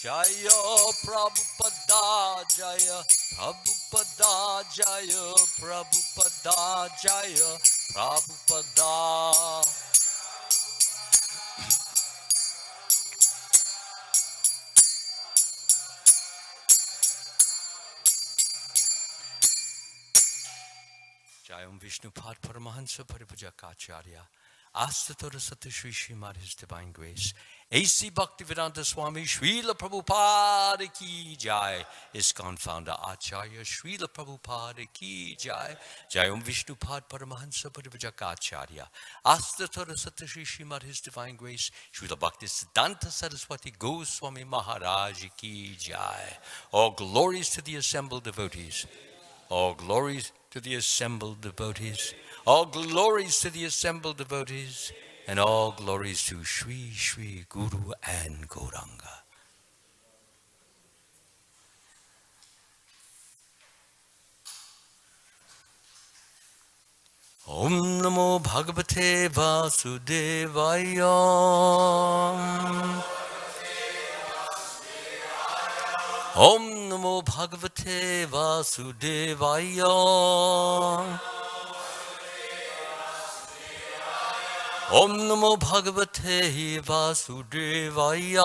Jaya Prabhupada, Jaya Prabhupada, Jaya Prabhupada, Jaya Prabhupada. Jayam Vishnupad Paramahansa Paripujakacharya Astatora Sata Shri Srimad His Divine Grace A.C. Bhaktivedanta Swami Srila Prabhupada Ki Jai ISKCON Founder Acharya Srila Prabhupada Ki Jai Jayam Vishnupad Paramahansa Paripujakacharya Astatora Sata Shri Srimad His Divine Grace Srila Bhaktisiddhanta Saraswati Goswami Maharaj Ki Jai. All glories to the assembled devotees. All glories to the assembled devotees. All glories to the assembled devotees. And all glories to Shri Shri Guru and Gauranga. Om Namo Bhagavate Vasudevaya. Om Namo Bhagavate Vasudevaya. Om Namo Bhagavate Vasudevaya.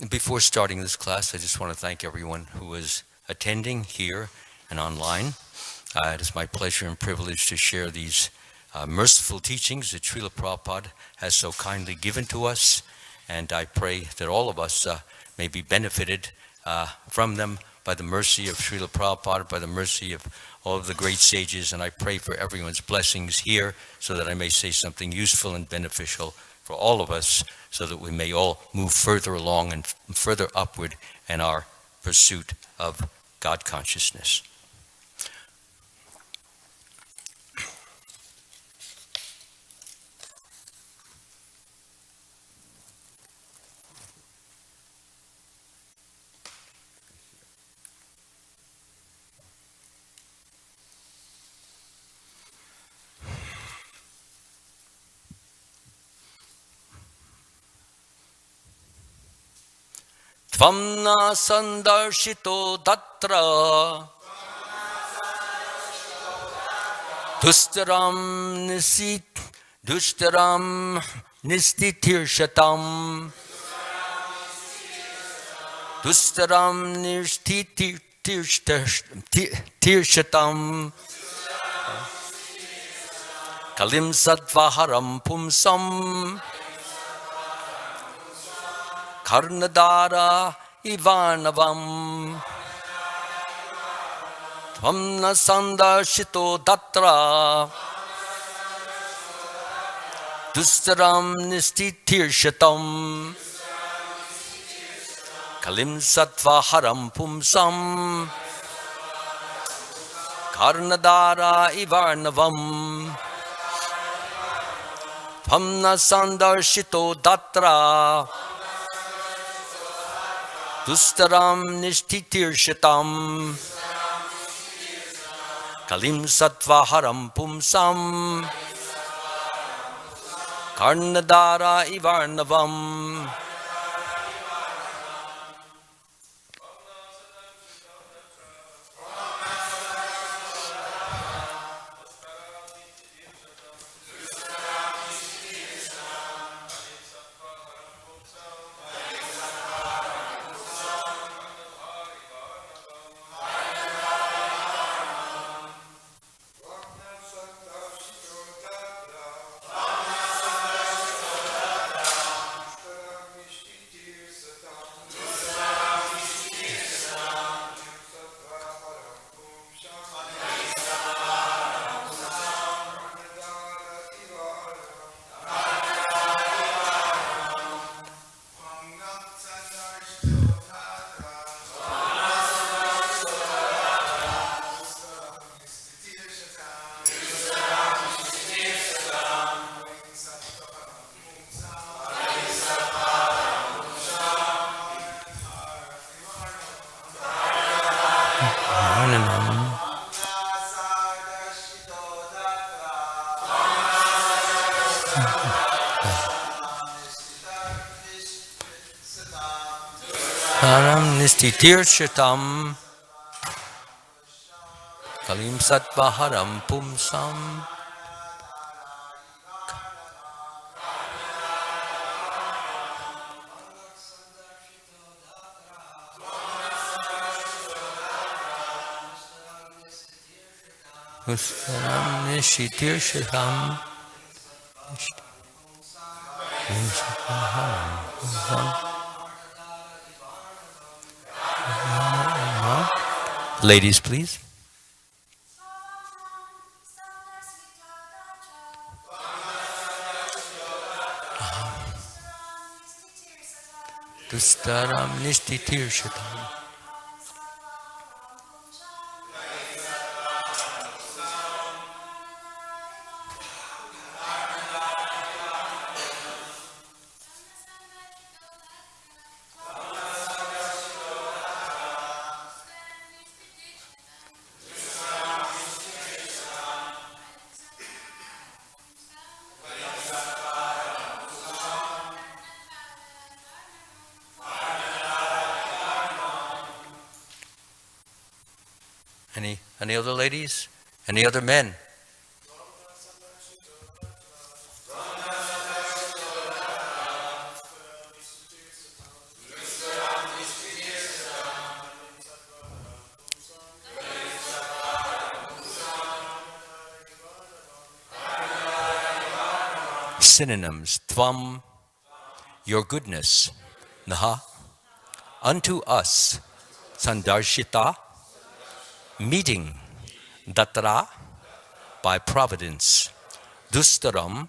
Before starting this class, I just want to thank everyone who is attending here and online. It is my pleasure and privilege to share these merciful teachings that Srila Prabhupada has so kindly given to us, and I pray that all of us may be benefited from them by the mercy of Srila Prabhupada, by the mercy of all of the great sages, and I pray for everyone's blessings here so that I may say something useful and beneficial for all of us, so that we may all move further along and further upward in our pursuit of God consciousness. Tvam na sandarshito tatra dushtaram nistitirshatam kalim sattvaharam pumsam Karnadara Ivanavam Tvam na sandarshito tatra Dustaram nistitirshatam Kalim sattvaharam pumsam Karnadara Ivanavam Tvam na sandarshito tatra Dustaram nishtitirshatam Kalim sattvaharam pumsam Karnadara ivarnavam Haram nistitirchitam kalim sattvaharam pumsam. Haram nistitirchitam Ladies, please. Dustaram nistitirchitam. Any other ladies? Any other men? Synonyms: Tvam, your goodness; Naha, unto us; Sandarshita, meeting; Datra, by providence; Dustaram,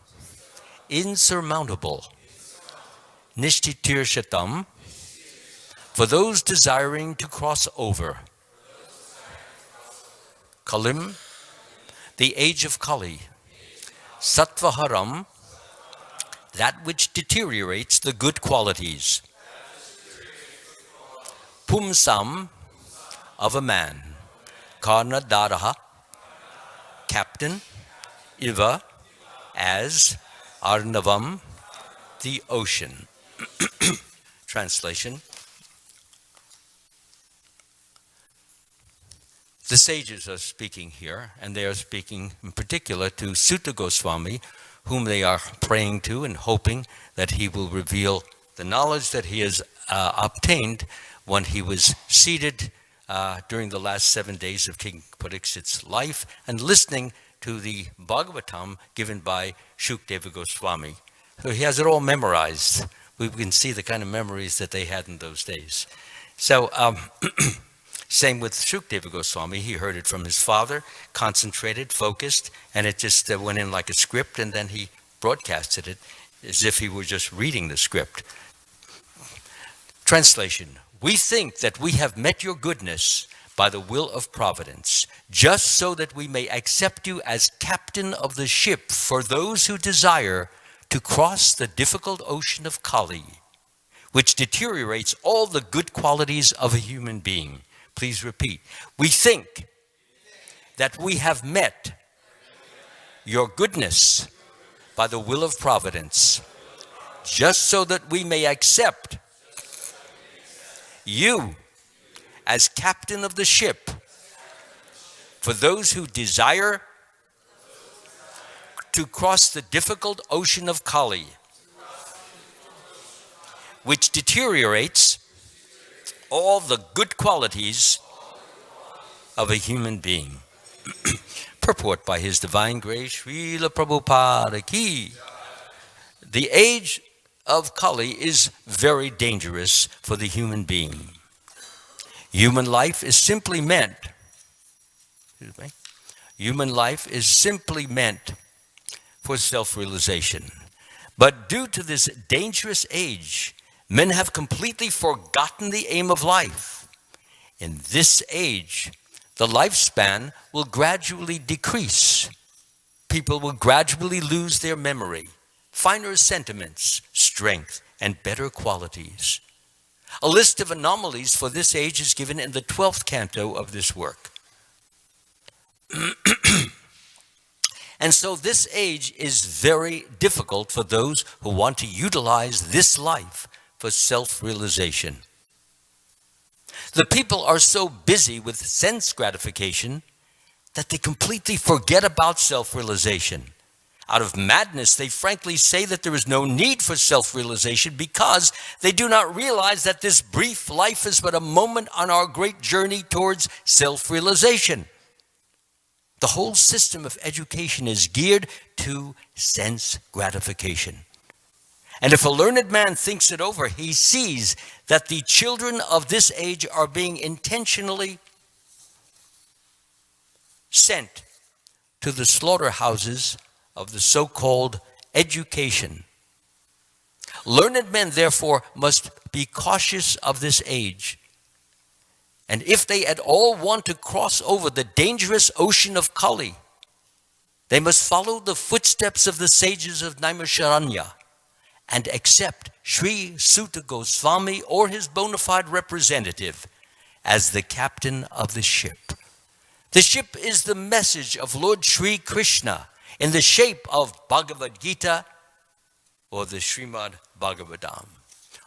insurmountable; Nishtitirshatam, for those desiring to cross over; Kalim, the age of Kali; Sattvaharam, that which deteriorates the good qualities; Pumsam, of a man; Karna Daraha, captain; Iva, as; Arnavam, the ocean. Translation. The sages are speaking here, and they are speaking in particular to Sutta Goswami, whom they are praying to and hoping that he will reveal the knowledge that he has obtained when he was seated during the last 7 days of King Parikshit's life and listening to the Bhagavatam given by Shukdeva Goswami. So he has it all memorized. We can see the kind of memories that they had in those days. So same with Shukdeva Goswami. He heard it from his father, concentrated, focused, and it just went in like a script, and then he broadcasted it as if he were just reading the script. Translation. We think that we have met your goodness by the will of providence, just so that we may accept you as captain of the ship for those who desire to cross the difficult ocean of Kali, which deteriorates all the good qualities of a human being. Please repeat. We think that we have met your goodness by the will of providence, just so that we may accept you as captain of the ship for those who desire to cross the difficult ocean of Kali, which deteriorates all the good qualities of a human being. Purport by His Divine Grace, Srila Prabhupada Ki. The age of Kali is very dangerous for the human being. Human life is simply meant, human life is simply meant for self-realization. But due to this dangerous age, men have completely forgotten the aim of life. In this age, the lifespan will gradually decrease. People will gradually lose their memory, finer sentiments, strength, and better qualities. A list of anomalies for this age is given in the 12th canto of this work. And so this age is very difficult for those who want to utilize this life for self-realization. The people are so busy with sense gratification that they completely forget about self-realization. Out of madness, they frankly say that there is no need for self-realization because they do not realize that this brief life is but a moment on our great journey towards self-realization. The whole system of education is geared to sense gratification. And if a learned man thinks it over, he sees that the children of this age are being intentionally sent to the slaughterhouses of the so-called education. Learned men, therefore, must be cautious of this age. And if they at all want to cross over the dangerous ocean of Kali, they must follow the footsteps of the sages of Naimisharanya and accept Sri Suta Goswami or his bona fide representative as the captain of the ship. The ship is the message of Lord Sri Krishna in the shape of Bhagavad Gita or the Srimad Bhagavatam.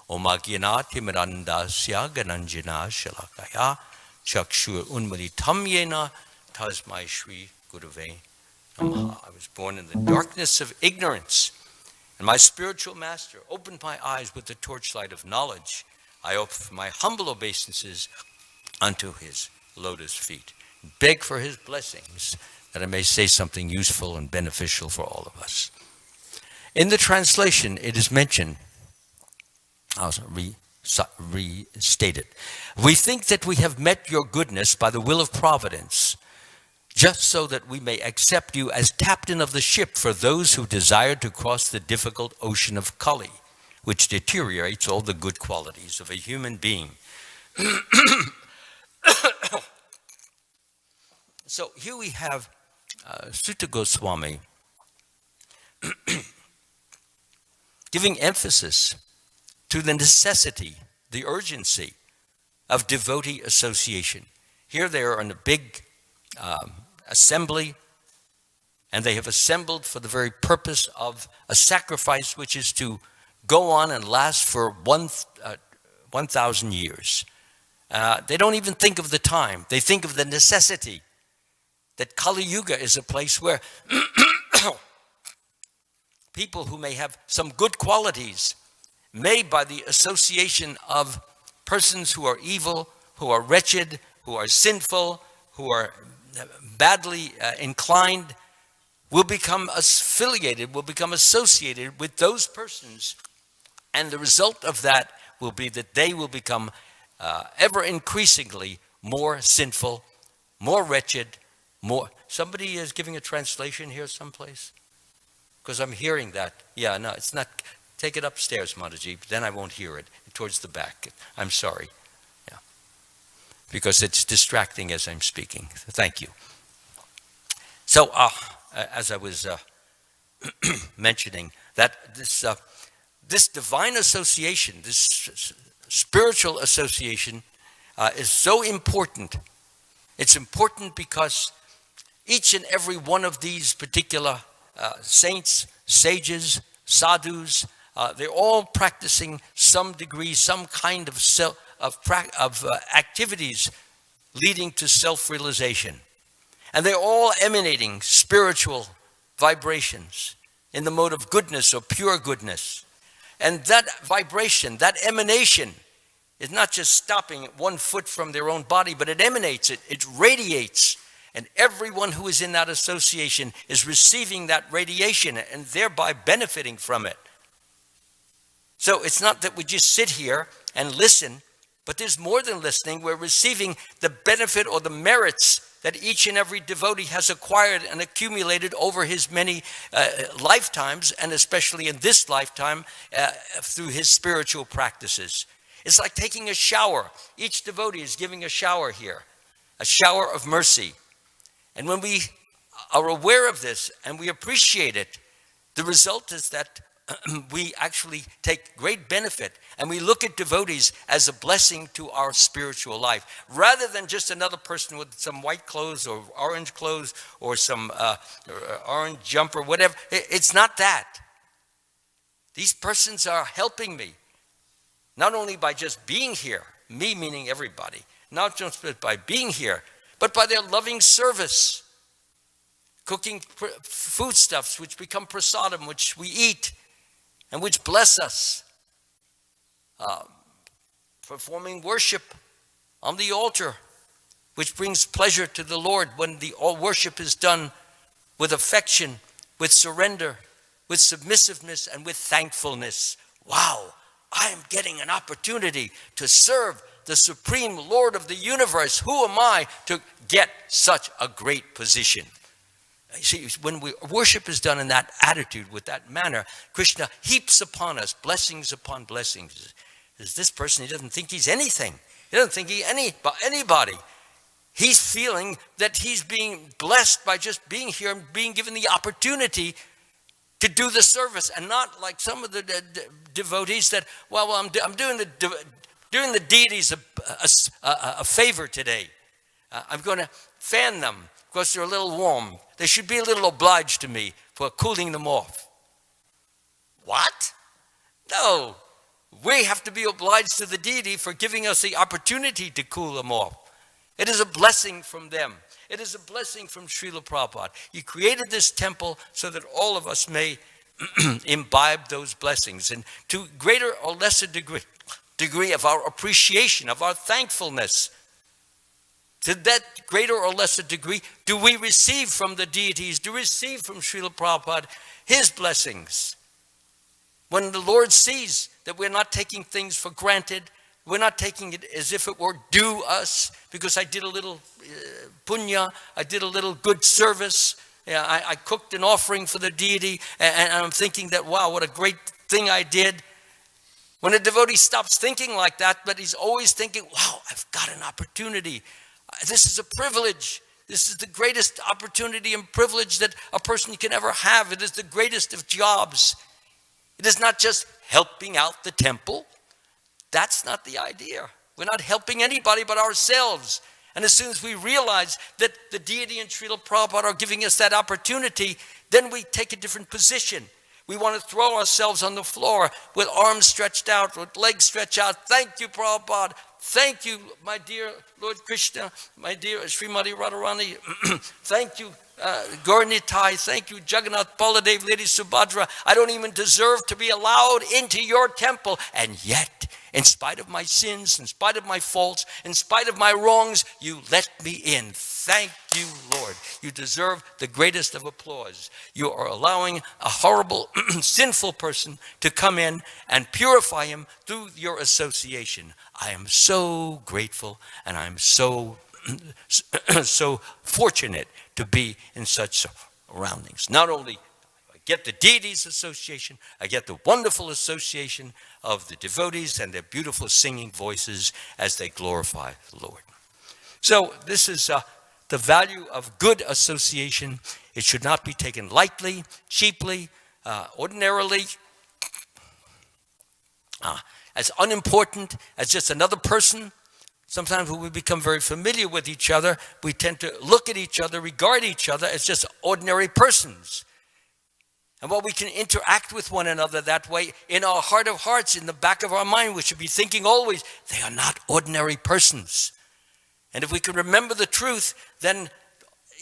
Om Ajnana Timirandasya Gananjana Shalakaya Chakshur Unmilitam Yena Tasmai Shri Gurave Namaha. I was born in the darkness of ignorance, and my spiritual master opened my eyes with the torchlight of knowledge. I offer my humble obeisances unto his lotus feet. Beg for his blessings that I may say something useful and beneficial for all of us. In the translation, it is mentioned, I'll restate it. We think that we have met your goodness by the will of providence, just so that we may accept you as captain of the ship for those who desire to cross the difficult ocean of Kali, which deteriorates all the good qualities of a human being. So here we have Suta Goswami giving emphasis to the necessity, the urgency of devotee association. Here they are in a big assembly, and they have assembled for the very purpose of a sacrifice which is to go on and last for 1,000 years. They don't even think of the time. They think of the necessity that Kali Yuga is a place where people who may have some good qualities made by the association of persons who are evil, who are wretched, who are sinful, who are badly inclined, will become affiliated, will become associated with those persons. And the result of that will be that they will become ever increasingly more sinful, more wretched, more. Somebody is giving a translation here someplace? Because I'm hearing that. Yeah, no, it's not. Take it upstairs, Mataji, but then I won't hear it. Towards the back. I'm sorry. Yeah. Because it's distracting as I'm speaking. Thank you. So, as I was mentioning, that this divine association, this spiritual association is so important. It's important because each and every one of these particular saints, sages, sadhus, they're all practicing some degree, some kind of activities leading to self-realization. And they're all emanating spiritual vibrations in the mode of goodness or pure goodness. And that vibration, that emanation, is not just stopping at 1 foot from their own body, but it emanates, it radiates. And everyone who is in that association is receiving that radiation and thereby benefiting from it. So it's not that we just sit here and listen, but there's more than listening. We're receiving the benefit or the merits that each and every devotee has acquired and accumulated over his many lifetimes, and especially in this lifetime through his spiritual practices. It's like taking a shower. Each devotee is giving a shower here, a shower of mercy. And when we are aware of this and we appreciate it, the result is that we actually take great benefit, and we look at devotees as a blessing to our spiritual life, rather than just another person with some white clothes or orange clothes or some orange jumper, whatever. It's not that. These persons are helping me, not only by just being here, me meaning everybody, not just by being here, but by their loving service, cooking foodstuffs which become prasadam, which we eat, and which bless us, performing worship on the altar, which brings pleasure to the Lord when the worship is done with affection, with surrender, with submissiveness, and with thankfulness. Wow, I am getting an opportunity to serve the Supreme Lord of the universe. Who am I to get such a great position? You see, when worship is done in that attitude, with that manner, Krishna heaps upon us blessings upon blessings. There's this person, he doesn't think he's anything. He doesn't think he's anybody. He's feeling that he's being blessed by just being here and being given the opportunity to do the service, and not like some of the devotees that, well, I'm doing the deities a favor today. I'm going to fan them because they're a little warm. They should be a little obliged to me for cooling them off. What? No. We have to be obliged to the deity for giving us the opportunity to cool them off. It is a blessing from them. It is a blessing from Srila Prabhupada. He created this temple so that all of us may imbibe those blessings. And to greater or lesser degree of our appreciation, of our thankfulness, to that greater or lesser degree, do we receive from the deities, do we receive from Srila Prabhupada his blessings. When the Lord sees that we're not taking things for granted, we're not taking it as if it were due us, because I did a little punya, I did a little good service, I cooked an offering for the deity, and I'm thinking that, wow, what a great thing I did. When a devotee stops thinking like that, but he's always thinking, wow, I've got an opportunity. This is a privilege. This is the greatest opportunity and privilege that a person can ever have. It is the greatest of jobs. It is not just helping out the temple. That's not the idea. We're not helping anybody but ourselves. And as soon as we realize that the deity and Srila Prabhupada are giving us that opportunity, then we take a different position. We want to throw ourselves on the floor with arms stretched out, with legs stretched out. Thank you, Prabhupada. Thank you, my dear Lord Krishna, my dear Srimati Radharani. Thank you, Gaurnitai. Thank you, Jagannath, Baladev, Lady Subhadra. I don't even deserve to be allowed into your temple. And yet, in spite of my sins, in spite of my faults, in spite of my wrongs, you let me in. Thank you, Lord. You deserve the greatest of applause. You are allowing a horrible, sinful person to come in and purify him through your association. I am so grateful, and I'm so fortunate to be in such surroundings. Not only I get the deities association, I get the wonderful association of the devotees and their beautiful singing voices as they glorify the Lord. So this is the value of good association. It should not be taken lightly, cheaply, ordinarily, as unimportant as just another person. Sometimes when we become very familiar with each other, we tend to look at each other, regard each other as just ordinary persons. And while we can interact with one another that way, in our heart of hearts, in the back of our mind, we should be thinking always, they are not ordinary persons. And if we can remember the truth, then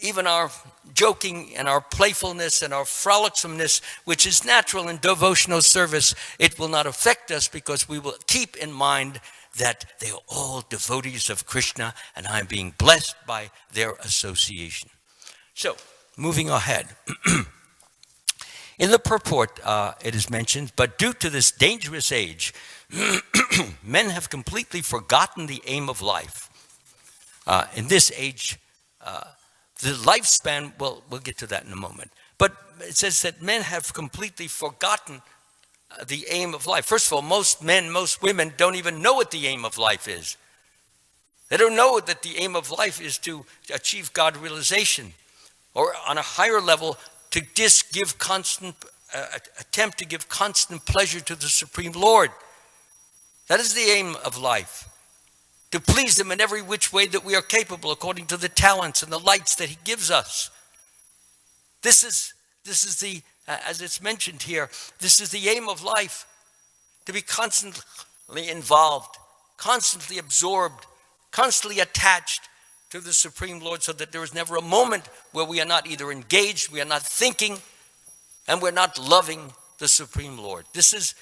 even our joking and our playfulness and our frolicsomeness, which is natural in devotional service, it will not affect us, because we will keep in mind that they are all devotees of Krishna, and I am being blessed by their association. So, moving ahead. In the purport, it is mentioned, but due to this dangerous age, men have completely forgotten the aim of life. In this age, the lifespan, well, we'll get to that in a moment. But it says that men have completely forgotten the aim of life. First of all, most men, most women don't even know what the aim of life is. They don't know that the aim of life is to achieve God realization, or on a higher level, to just give constant attempt to give constant pleasure to the Supreme Lord. That is the aim of life. To please Him in every which way that we are capable, according to the talents and the lights that He gives us. This is the, as it's mentioned here, this is the aim of life. To be constantly involved, constantly absorbed, constantly attached to the Supreme Lord, so that there is never a moment where we are not either engaged, we are not thinking, and we're not loving the Supreme Lord. This is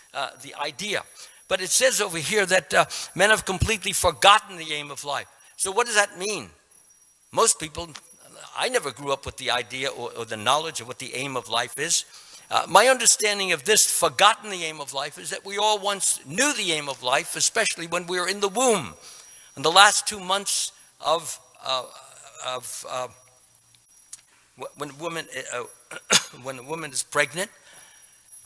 the idea. But it says over here that men have completely forgotten the aim of life. So what does that mean? Most people, I never grew up with the idea or the knowledge of what the aim of life is. My understanding of this, forgotten the aim of life, is that we all once knew the aim of life, especially when we were in the womb. In the last 2 months of when a woman is pregnant,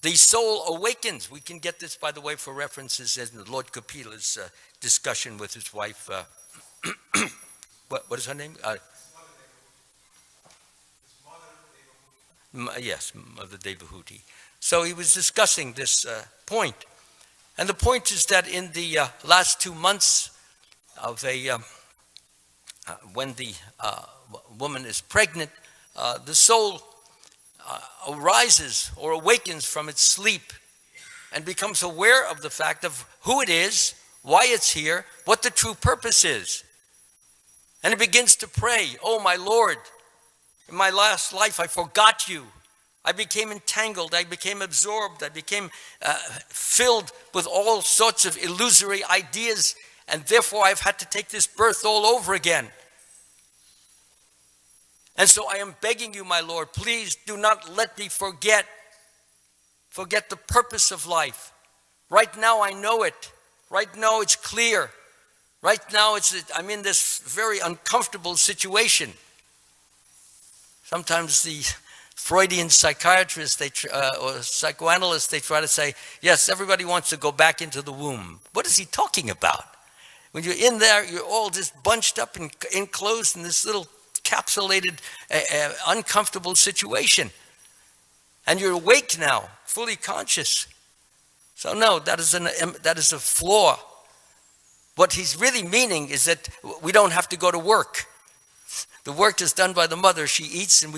the soul awakens. We can get this, by the way, for references in Lord Kapila's discussion with his wife. What is her name? Yes, Mother Devahuti. So he was discussing this point. And the point is that in the last 2 months of when the woman is pregnant, the soul arises or awakens from its sleep and becomes aware of the fact of who it is, why it's here, what the true purpose is. And it begins to pray, "Oh, my Lord, in my last life I forgot you. I became entangled, I became absorbed, I became filled with all sorts of illusory ideas, and therefore I've had to take this birth all over again. And so I am begging you, my Lord, please do not let me forget the purpose of life. Right now I know it. Right now it's clear. Right now I'm in this very uncomfortable situation." Sometimes the Freudian psychiatrists or psychoanalysts, they try to say, yes, everybody wants to go back into the womb. What is he talking about? When you're in there, you're all just bunched up and enclosed in this little encapsulated, uncomfortable situation. And you're awake now, fully conscious. So no, that is a flaw. What he's really meaning is that we don't have to go to work. The work is done by the mother. She eats and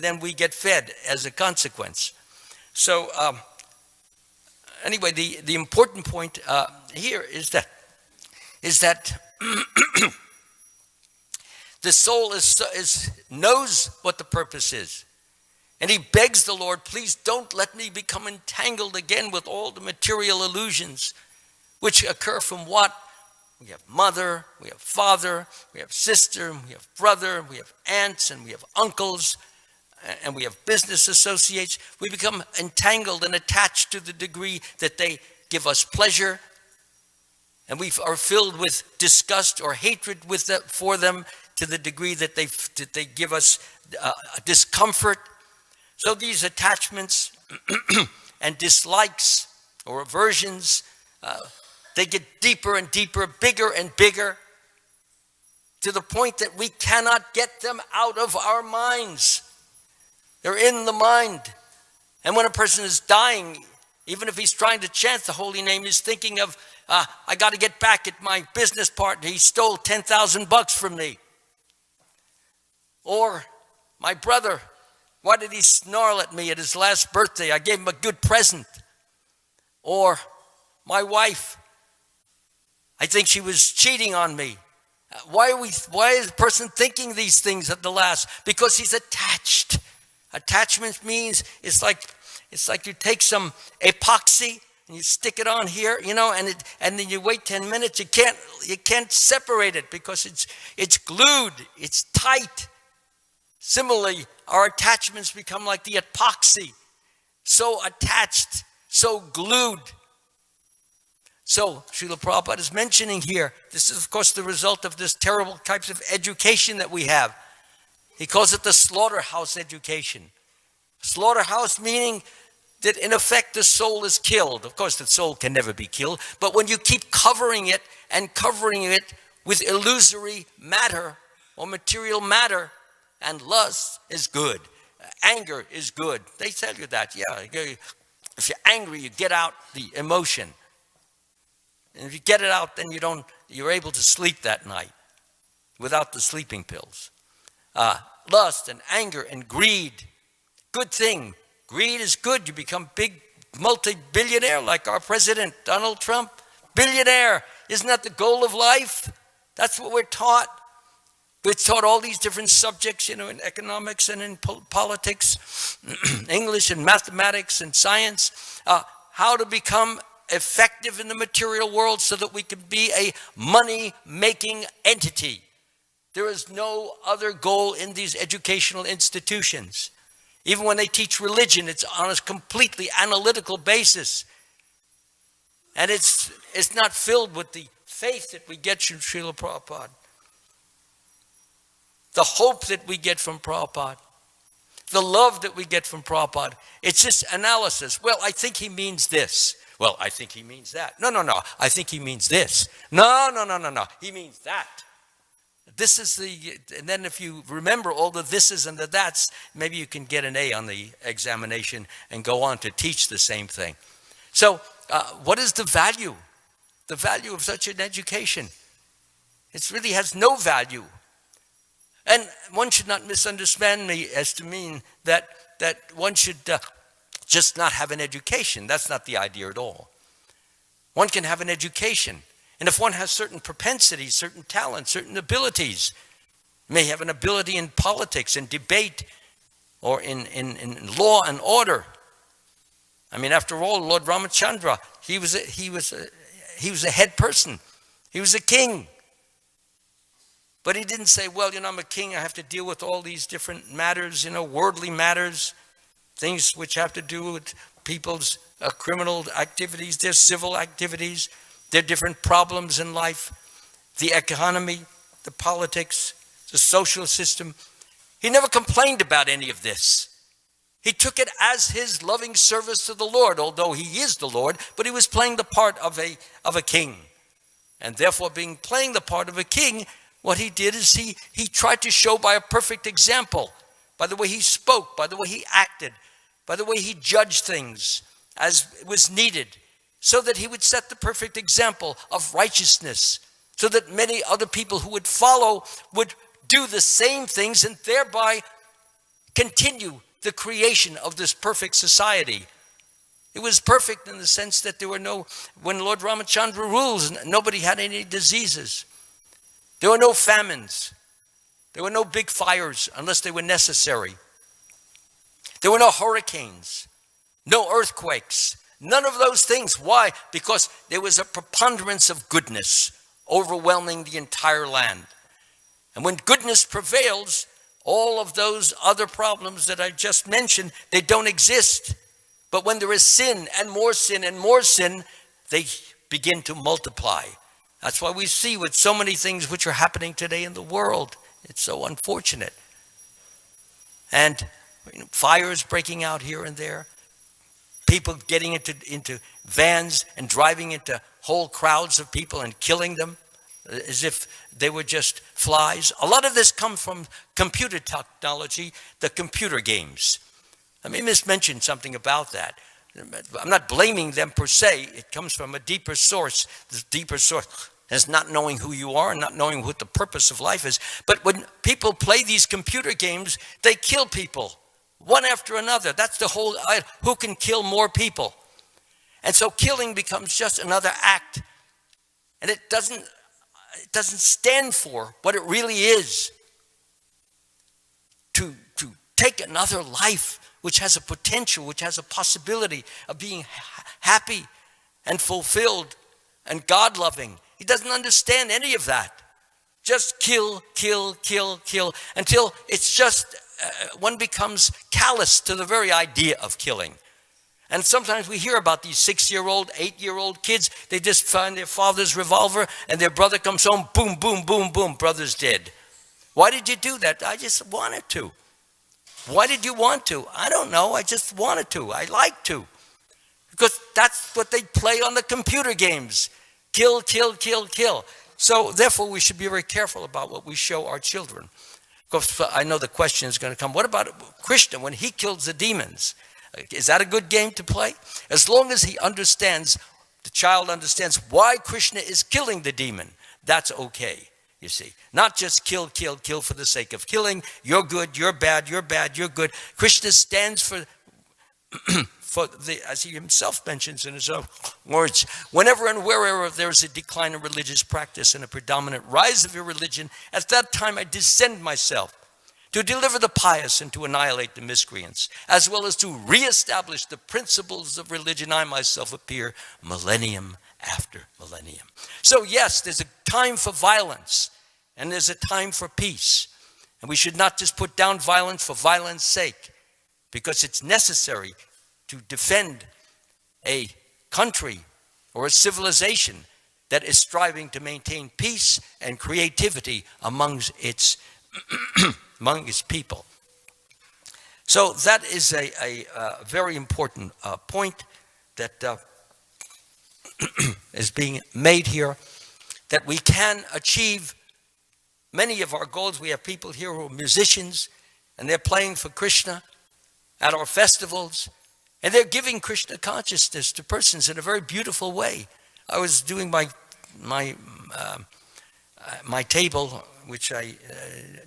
then we get fed as a consequence. So anyway, the important point here is that the soul knows what the purpose is. And he begs the Lord, please don't let me become entangled again with all the material illusions which occur from what? We have mother, we have father, we have sister, we have brother, we have aunts, and we have uncles, and we have business associates. We become entangled and attached to the degree that they give us pleasure, and we are filled with disgust or hatred for them to the degree that they give us discomfort. So these attachments and dislikes or aversions, they get deeper and deeper, bigger and bigger, to the point that we cannot get them out of our minds. They're in the mind. And when a person is dying, even if he's trying to chant the holy name, he's thinking of, I got to get back at my business partner. He stole $10,000 from me. Or my brother, why did he snarl at me at his last birthday? I gave him a good present. Or my wife, I think she was cheating on me. Why is the person thinking these things at the last? Because he's attached. Attachment means it's like you take some epoxy and you stick it on here, and then you wait 10 minutes. You can't separate it because it's glued. It's tight. Similarly, our attachments become like the epoxy, so attached, so glued. So Srila Prabhupada is mentioning here, this is of course the result of this terrible types of education that we have. He calls it the slaughterhouse education. Slaughterhouse meaning that in effect the soul is killed. Of course the soul can never be killed, but when you keep covering it with illusory matter or material matter, and lust is good. anger is good. They tell you that, yeah. If you're angry, you get out the emotion. And if you get it out, then you're able to sleep that night without the sleeping pills. Lust and anger and greed, good thing. Greed is good. You become big multi-billionaire like our president, Donald Trump. Billionaire. Isn't that the goal of life? That's what we're taught. We're taught all these different subjects, in economics and in politics, English and mathematics and science, how to become effective in the material world so that we can be a money-making entity. There is no other goal in these educational institutions. Even when they teach religion, it's on a completely analytical basis. And it's not filled with the faith that we get from Srila Prabhupada. The hope that we get from Prabhupada. The love that we get from Prabhupada. It's just analysis. Well, I think he means this. Well, I think he means that. No. I think he means this. No. He means that. This is and then if you remember all the thises and the that's, maybe you can get an A on the examination and go on to teach the same thing. So, what is the value? The value of such an education? It really has no value. And one should not misunderstand me as to mean that one should just not have an education. That's not the idea at all. One can have an education. And if one has certain propensities, certain talents, certain abilities, may have an ability in politics, in debate, or in law and order. I mean, after all, Lord Ramachandra, he was a head person. He was a king. But he didn't say, well, I'm a king, I have to deal with all these different matters, worldly matters, things which have to do with people's criminal activities, their civil activities, their different problems in life, the economy, the politics, the social system. He never complained about any of this. He took it as his loving service to the Lord, although he is the Lord, but he was playing the part of a king. And therefore, playing the part of a king, what he did is he tried to show by a perfect example, by the way he spoke, by the way he acted, by the way he judged things as was needed, so that he would set the perfect example of righteousness, so that many other people who would follow would do the same things and thereby continue the creation of this perfect society. It was perfect in the sense that there were when Lord Ramachandra rules, nobody had any diseases. There were no famines. There were no big fires unless they were necessary. There were no hurricanes, no earthquakes, none of those things. Why? Because there was a preponderance of goodness overwhelming the entire land. And when goodness prevails, all of those other problems that I just mentioned, they don't exist. But when there is sin and more sin and more sin, they begin to multiply. That's why we see with so many things which are happening today in the world. It's so unfortunate. And fires breaking out here and there. People getting into vans and driving into whole crowds of people and killing them as if they were just flies. A lot of this comes from computer technology, the computer games. Let me mention something about that. I'm not blaming them per se. It comes from a deeper source. This deeper source is not knowing who you are and not knowing what the purpose of life is. But when people play these computer games, they kill people one after another. That's the whole, who can kill more people? And so killing becomes just another act. And it doesn't stand for what it really is. To take another life which has a potential, which has a possibility of being happy and fulfilled and God-loving. He doesn't understand any of that. Just kill, until it's just, one becomes callous to the very idea of killing. And sometimes we hear about these 6-year-old, 8-year-old kids. They just find their father's revolver and their brother comes home, boom, boom, boom, boom, brother's dead. Why did you do that? I just wanted to. Why did you want to? I don't know. I just wanted to. I like to. Because that's what they play on the computer games. Kill. So therefore we should be very careful about what we show our children. course, I know the question is going to come, what about Krishna when he kills the demons? Is that a good game to play? As long as he understands, the child understands why Krishna is killing the demon, that's okay, you see. Not just kill, kill, kill for the sake of killing. You're good, you're bad, you're bad, you're good. Krishna stands for, as he himself mentions in his own words, whenever and wherever there is a decline in religious practice and a predominant rise of your religion, at that time I descend myself to deliver the pious and to annihilate the miscreants, as well as to reestablish the principles of religion. I myself appear millennium after millennium. So yes, there's a time for violence and there's a time for peace. And we should not just put down violence for violence sake, because it's necessary to defend a country or a civilization that is striving to maintain peace and creativity amongst its people. So that is a very important point that is being made here, that we can achieve many of our goals. We have people here who are musicians, and they're playing for Krishna at our festivals, and they're giving Krishna consciousness to persons in a very beautiful way. I was doing my table, which I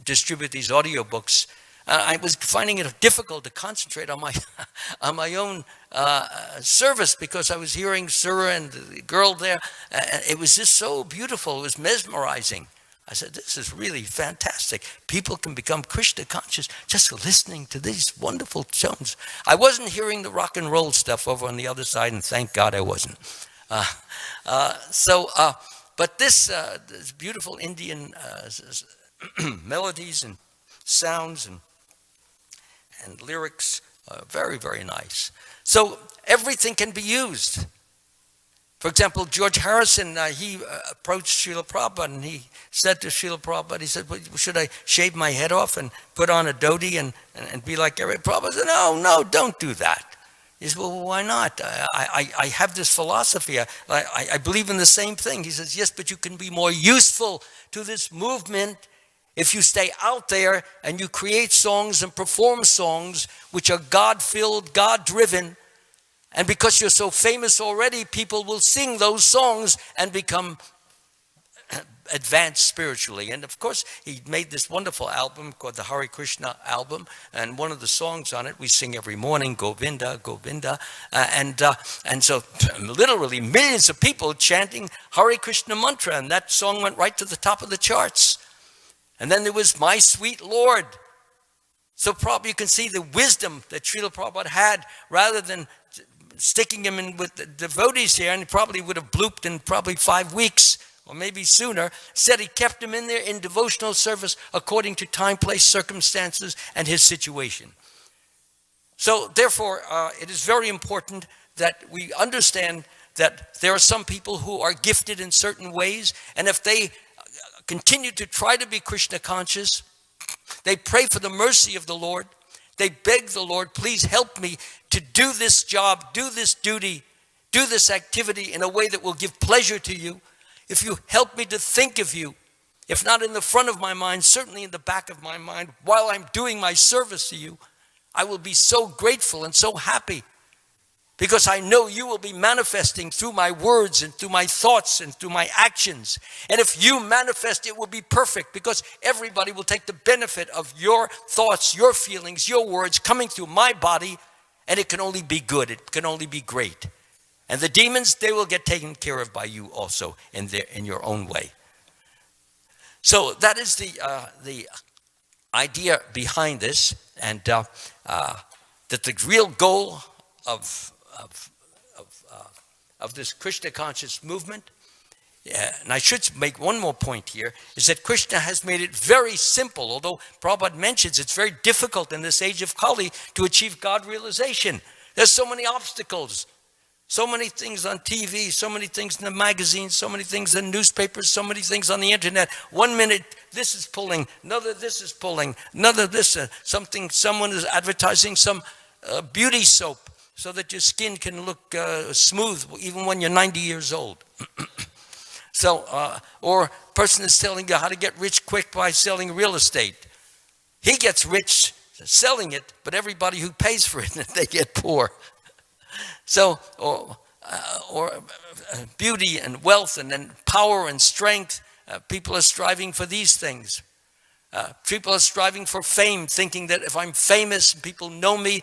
distribute these audiobooks. I was finding it difficult to concentrate on my own service, because I was hearing Surah and the girl there. It was just so beautiful. It was mesmerizing. I said, this is really fantastic. People can become Krishna conscious just listening to these wonderful tones. I wasn't hearing the rock and roll stuff over on the other side, and thank God I wasn't. But this beautiful Indian melodies and sounds and lyrics are very, very nice. So everything can be used. For example, George Harrison, he approached Srila Prabhupada, and he said to Srila Prabhupada, he said, well, should I shave my head off and put on a dhoti and be like every Prabhupada? Said, no, don't do that. He said, well, why not? I have this philosophy. I believe in the same thing. He says, yes, but you can be more useful to this movement if you stay out there and you create songs and perform songs which are God-filled, God-driven. And because you're so famous already, people will sing those songs and become advanced spiritually. And of course, he made this wonderful album called the Hare Krishna album. And one of the songs on it, we sing every morning, Govinda, Govinda. And so literally millions of people chanting Hare Krishna mantra. And that song went right to the top of the charts. And then there was My Sweet Lord. So probably you can see the wisdom that Srila Prabhupada had, rather than sticking him in with the devotees here, and he probably would have blooped in probably 5 weeks or maybe sooner. Said he kept him in there in devotional service according to time, place, circumstances, and his situation. So therefore, it is very important that we understand that there are some people who are gifted in certain ways, and if they continue to try to be Krishna conscious, they pray for the mercy of the Lord. They beg the Lord, please help me to do this job, do this duty, do this activity in a way that will give pleasure to you. If you help me to think of you, if not in the front of my mind, certainly in the back of my mind, while I'm doing my service to you, I will be so grateful and so happy, because I know you will be manifesting through my words and through my thoughts and through my actions. And if you manifest, it will be perfect, because everybody will take the benefit of your thoughts, your feelings, your words coming through my body, and it can only be good. It can only be great. And the demons, they will get taken care of by you also in your own way. So that is the idea behind this, and that the real goal of this Krishna conscious movement, and I should make one more point here, is that Krishna has made it very simple. Although Prabhupada mentions it's very difficult in this age of Kali to achieve God realization. There's so many obstacles, so many things on TV, so many things in the magazines, so many things in newspapers, so many things on the internet. 1 minute this is pulling, another this is pulling, another this, someone is advertising some beauty soap so that your skin can look smooth even when you're 90 years old. So, or a person is telling you how to get rich quick by selling real estate. He gets rich selling it, but everybody who pays for it, they get poor. So, or beauty and wealth and then power and strength. People are striving for these things. People are striving for fame, thinking that if I'm famous, people know me.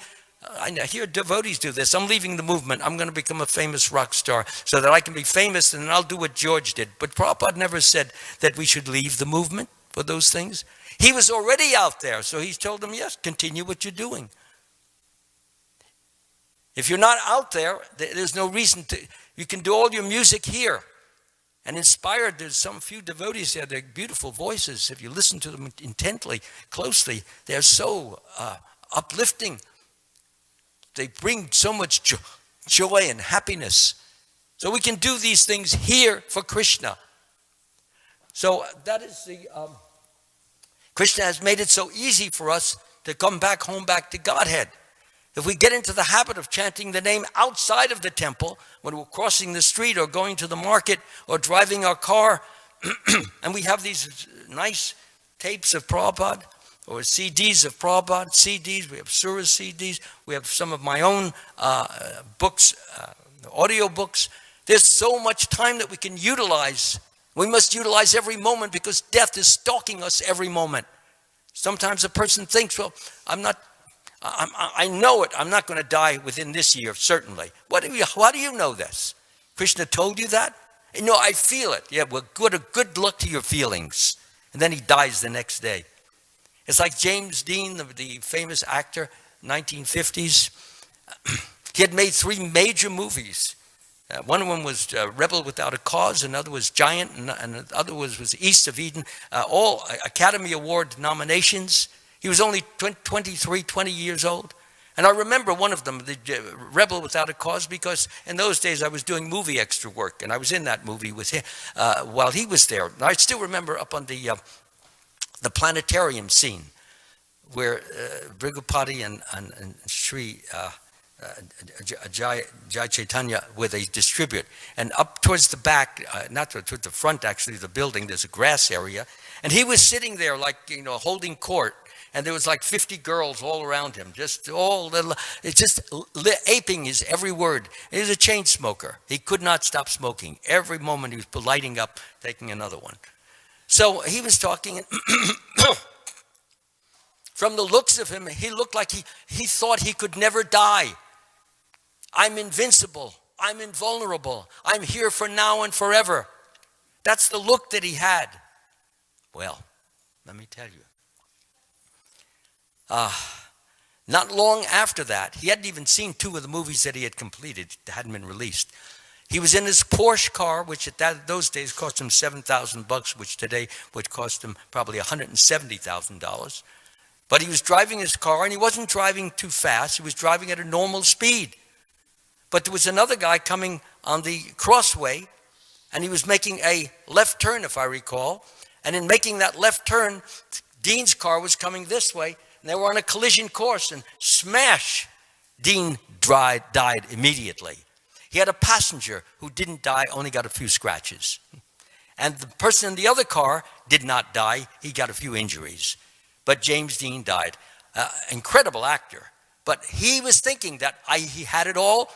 I hear devotees do this. I'm leaving the movement. I'm going to become a famous rock star so that I can be famous and then I'll do what George did. But Prabhupada never said that we should leave the movement for those things. He was already out there, so he's told them, yes, continue what you're doing. If you're not out there, there's no reason to. You can do all your music here. And inspired, there's some few devotees there. They're beautiful voices. If you listen to them intently, closely, they're so uplifting. They bring so much joy and happiness. So we can do these things here for Krishna. So that is the, Krishna has made it so easy for us to come back home, back to Godhead. If we get into the habit of chanting the name outside of the temple, when we're crossing the street or going to the market or driving our car, and we have these nice tapes of Prabhupada or CDs of Prabhupada, CDs, we have Surah CDs, we have some of my own books, audio books. There's so much time that we can utilize. We must utilize every moment because death is stalking us every moment. Sometimes a person thinks, well, I know it. I'm not going to die within this year, certainly. Why do you know this? Krishna told you that? No, I feel it. Yeah, well, good luck to your feelings. And then he dies the next day. It's like James Dean, the famous actor, 1950s. He had made 3 major movies. One of them was Rebel Without a Cause, another was Giant, and the other was East of Eden. All Academy Award nominations. He was only 23, 20 years old. And I remember one of them, the Rebel Without a Cause, because in those days I was doing movie extra work, and I was in that movie with him while he was there. And I still remember up on the planetarium scene where Brigupati and Sri Jai Chaitanya, where they distribute. And up towards the back, not towards the front actually, the building, there's a grass area. And he was sitting there like, holding court. And there was like 50 girls all around him, just aping his every word. He was a chain smoker. He could not stop smoking. Every moment he was lighting up, taking another one. So he was talking, and from the looks of him, he looked like he thought he could never die. I'm invincible. I'm invulnerable. I'm here for now and forever. That's the look that he had. Well, let me tell you. Not long after that, he hadn't even seen 2 of the movies that he had completed that hadn't been released. He was in his Porsche car, which at those days cost him $7,000, which today would cost him probably $170,000. But he was driving his car, and he wasn't driving too fast. He was driving at a normal speed. But there was another guy coming on the crossway, and he was making a left turn, if I recall. And in making that left turn, Dean's car was coming this way. And they were on a collision course, and smash, Dean died immediately. He had a passenger who didn't die, only got a few scratches. And the person in the other car did not die. He got a few injuries. But James Dean died. Incredible actor. But he was thinking that he had it all.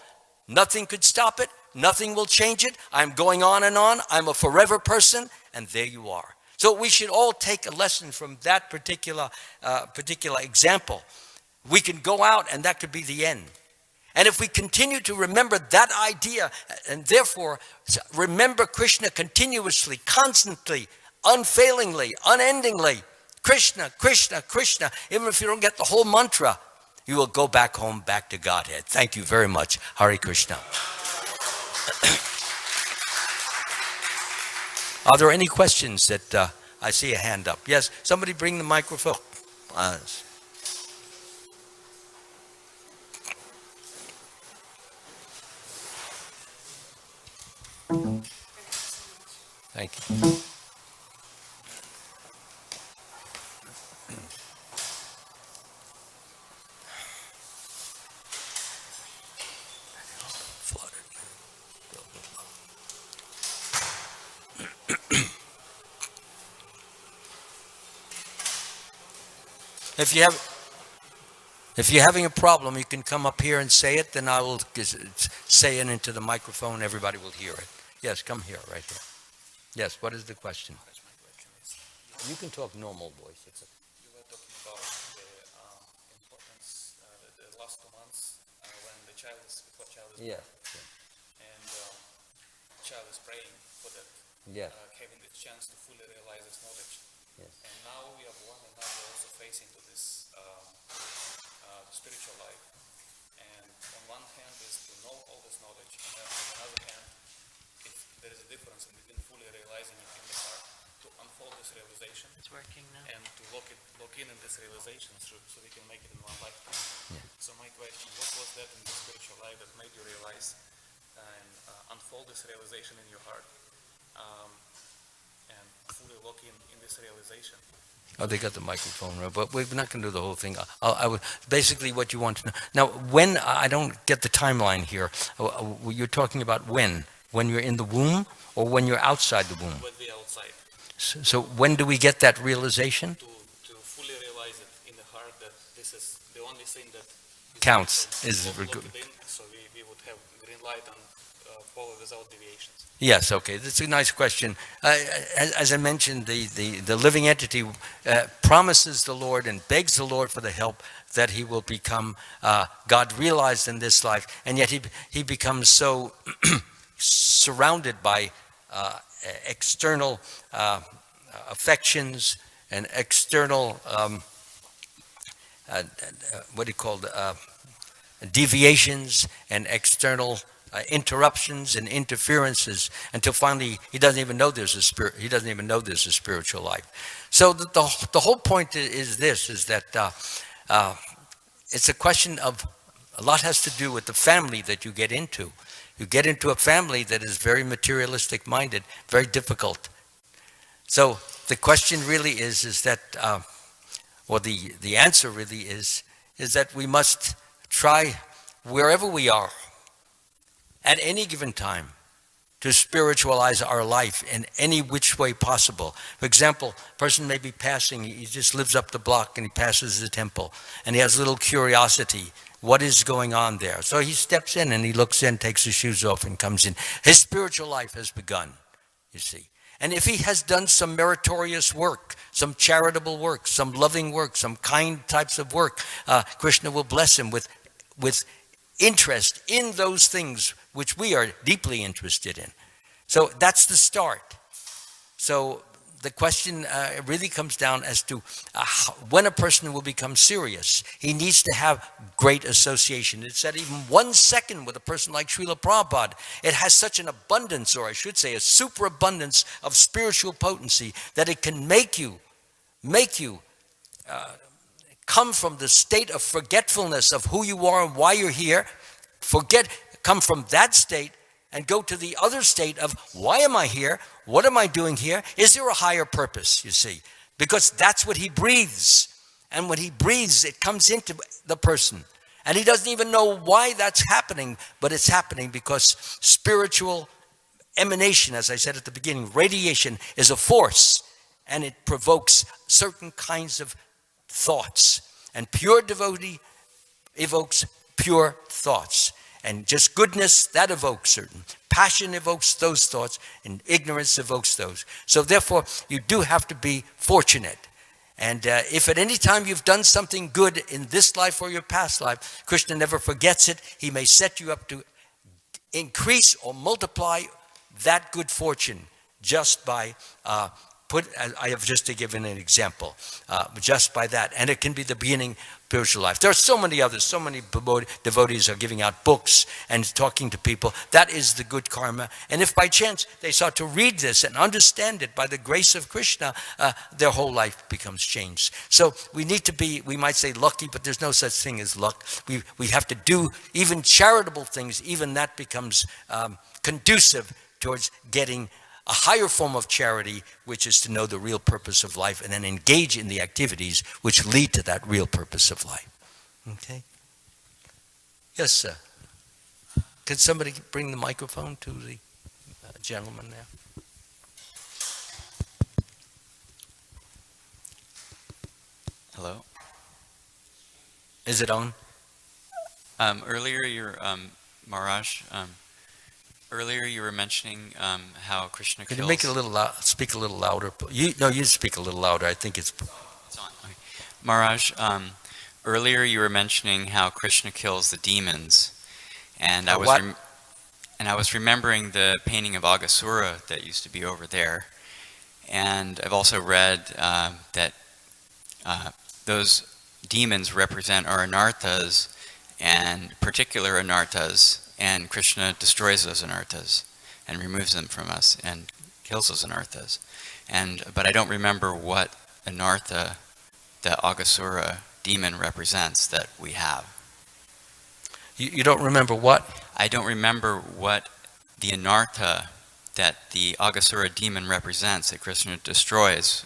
Nothing could stop it. Nothing will change it. I'm going on and on. I'm a forever person. And there you are. So we should all take a lesson from that particular example. We can go out and that could be the end. And if we continue to remember that idea and therefore remember Krishna continuously, constantly, unfailingly, unendingly, Krishna, Krishna, Krishna, even if you don't get the whole mantra, you will go back home, back to Godhead. Thank you very much. Hare Krishna. Are there any questions that I see a hand up? Yes, somebody bring the microphone. Thank you. If you're having a problem, you can come up here and say it, then I will say it into the microphone, everybody will hear it. Yes, come here, right here. Yes, what is the question? You can talk normal voice. You were talking about the importance the last 2 months when before child is Yeah. born, and child is praying for that, Yeah. having the chance to fully realize this knowledge. Yes. And now we are born, and now we're also facing to this spiritual life. And on one hand is to know all this knowledge, and then on another hand, if there is a difference in between fully realizing it in the heart, to unfold this realization. It's working now. And to lock in this realization so we can make it in one lifetime. Yeah. So my question, what was that in the spiritual life that made you realize and unfold this realization in your heart and fully lock in this realization? Oh, they got the microphone, but we're not going to do the whole thing. I would basically what you want to know. Now, when I don't get the timeline here, you're talking about when you're in the womb or when you're outside the womb. When we are outside. So when do we get that realization? To fully realize it in the heart that this is the only thing that Counts. So we would have green light and follow without deviations. Yes, okay. That's a nice question. As I mentioned, the living entity promises the Lord and begs the Lord for the help that he will become God realized in this life, and yet he becomes so surrounded by external affections and external deviations and external interruptions and interferences until finally he doesn't even know there's a spirit. He doesn't even know there's a spiritual life. So the whole point is that it's a question of a lot has to do with the family that you get into. You get into a family that is very materialistic minded, very difficult. So the question really is that, or the answer really is that we must try wherever we are at any given time to spiritualize our life in any which way possible. For example, a person may be passing, he just lives up the block and he passes the temple and he has a little curiosity. What is going on there? So he steps in and he looks in, takes his shoes off and comes in. His spiritual life has begun, you see. And if he has done some meritorious work, some charitable work, some loving work, some kind types of work, Krishna will bless him with interest in those things which we are deeply interested in. So that's the start. So the question really comes down as to when a person will become serious. He needs to have great association. It's that even 1 second with a person like Srila Prabhupada, it has such an abundance, or I should say a superabundance of spiritual potency that it can make you come from the state of forgetfulness of who you are and why you're here, come from that state and go to the other state of why am I here? What am I doing here? Is there a higher purpose, you see? Because that's what he breathes. And when he breathes, it comes into the person. And he doesn't even know why that's happening, but it's happening because spiritual emanation, as I said at the beginning, radiation is a force and it provokes certain kinds of thoughts. And pure devotee evokes pure thoughts. And just goodness, that evokes certain. Passion evokes those thoughts, and ignorance evokes those. So therefore, you do have to be fortunate. And if at any time you've done something good in this life or your past life, Krishna never forgets it. He may set you up to increase or multiply that good fortune just by I have just to give an example, just by that. And it can be the beginning of spiritual life. There are so many others, so many devotees are giving out books and talking to people. That is the good karma. And if by chance they start to read this and understand it by the grace of Krishna, their whole life becomes changed. So we need to be, we might say lucky, but there's no such thing as luck. We have to do even charitable things, even that becomes conducive towards getting a higher form of charity, which is to know the real purpose of life and then engage in the activities which lead to that real purpose of life. Okay? Yes, sir. Could somebody bring the microphone to the gentleman there? Hello. Is it on? Earlier, Maharaj, earlier you were mentioning how Krishna Could kills... you make it a little speak a little louder? You speak a little louder. I think it's... It's on. Okay. Maharaj, earlier you were mentioning how Krishna kills the demons, and I was remembering the painting of Aghasura that used to be over there, and I've also read that those demons represent our anarthas, and particular anarthas, and Krishna destroys those anarthas and removes them from us and kills those anarthas. But I don't remember what anartha the Aghasura demon represents that we have. You don't remember what? I don't remember what the anartha that the Aghasura demon represents that Krishna destroys,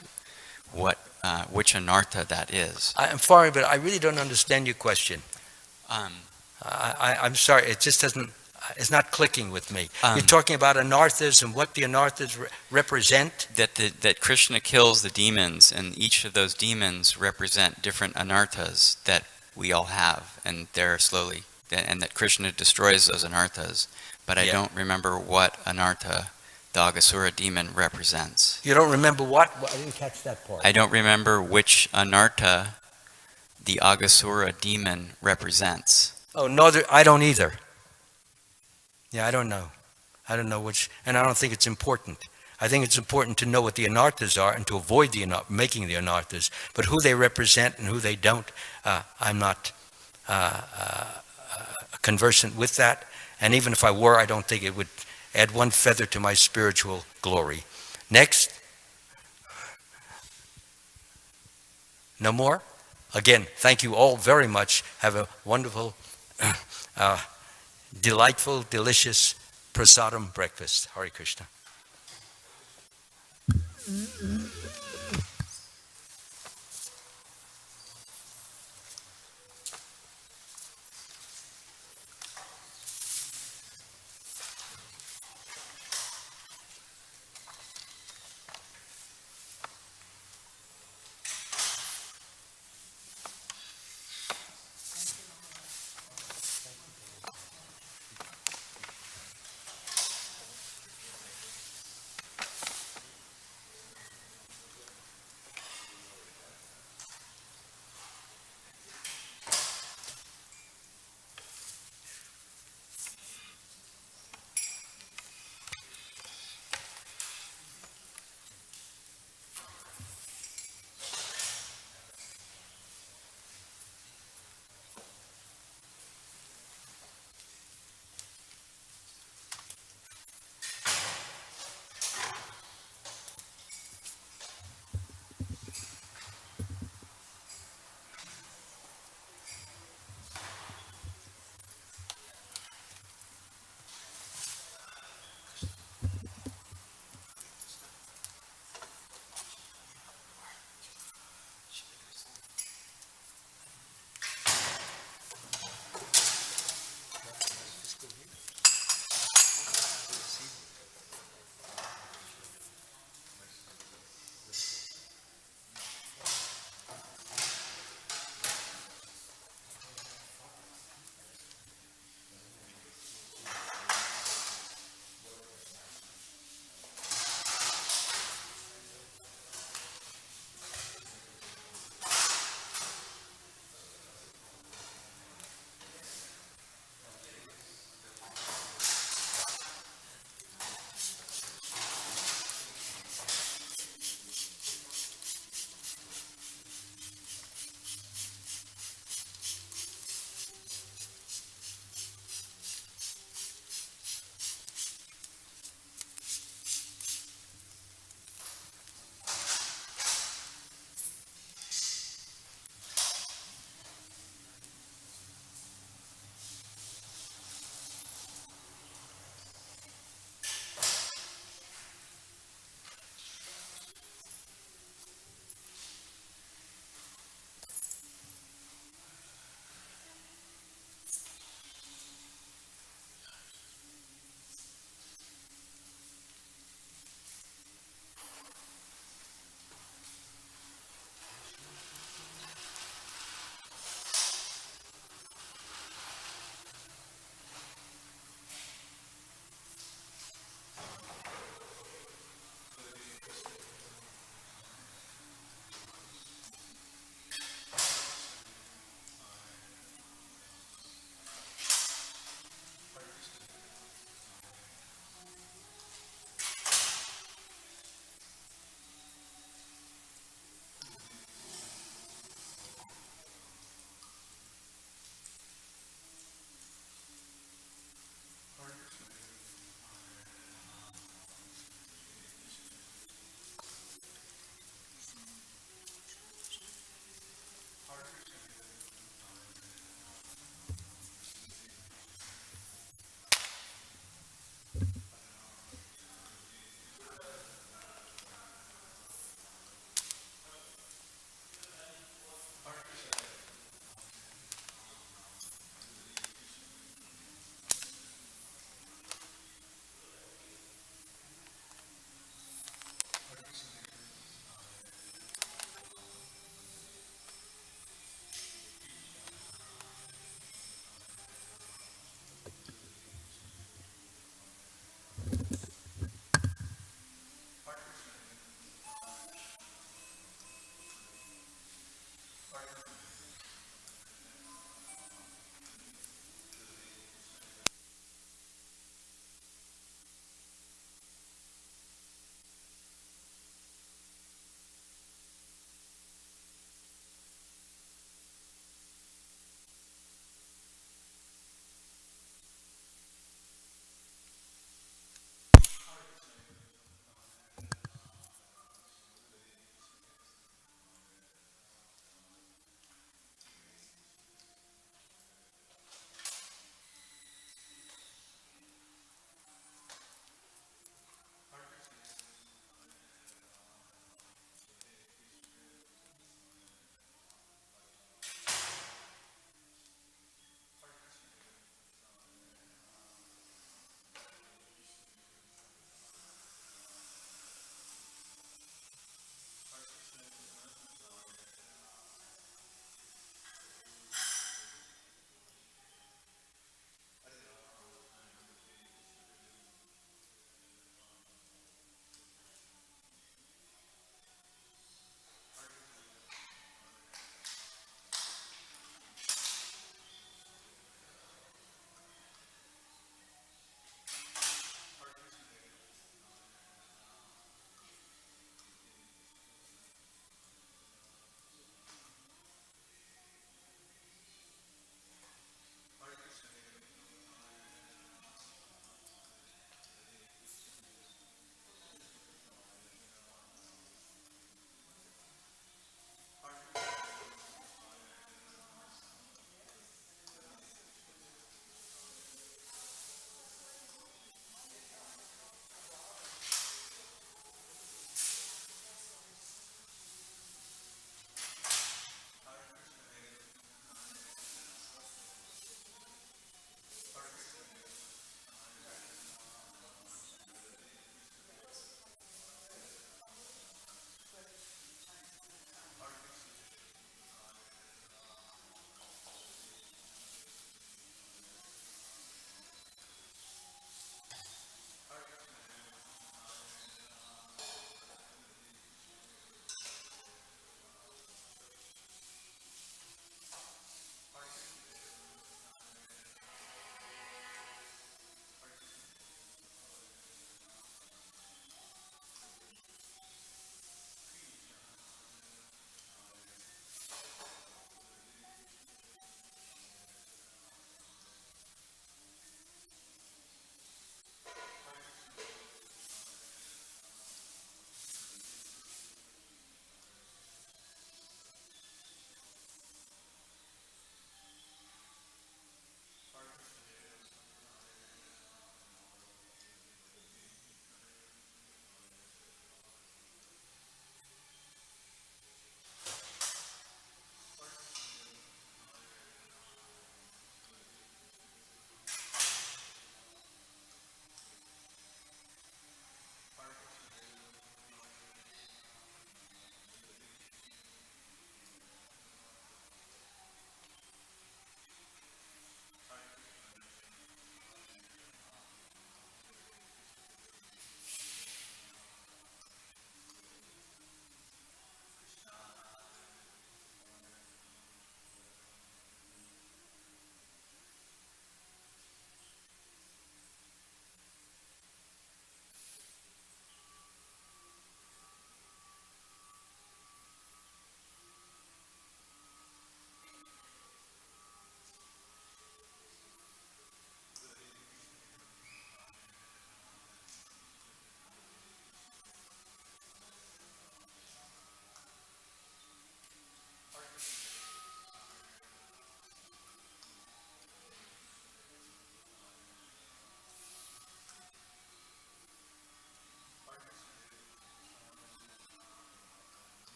which anartha that is. I'm sorry, but I really don't understand your question. I'm sorry, it just doesn't, it's not clicking with me. You're talking about anarthas and what the anarthas represent? That Krishna kills the demons, and each of those demons represent different anarthas that we all have, and and that Krishna destroys those anarthas. But I don't remember what anartha the Aghasura demon represents. You don't remember what? I didn't catch that part. I don't remember which anartha the Aghasura demon represents. Oh, no, I don't either. Yeah, I don't know. I don't know which, and I don't think it's important. I think it's important to know what the anarthas are and to avoid making the anarthas. But who they represent and who they don't, I'm not conversant with that. And even if I were, I don't think it would add one feather to my spiritual glory. Next. No more? Again, thank you all very much. Have a wonderful, delightful, delicious prasadam breakfast. Hare Krishna.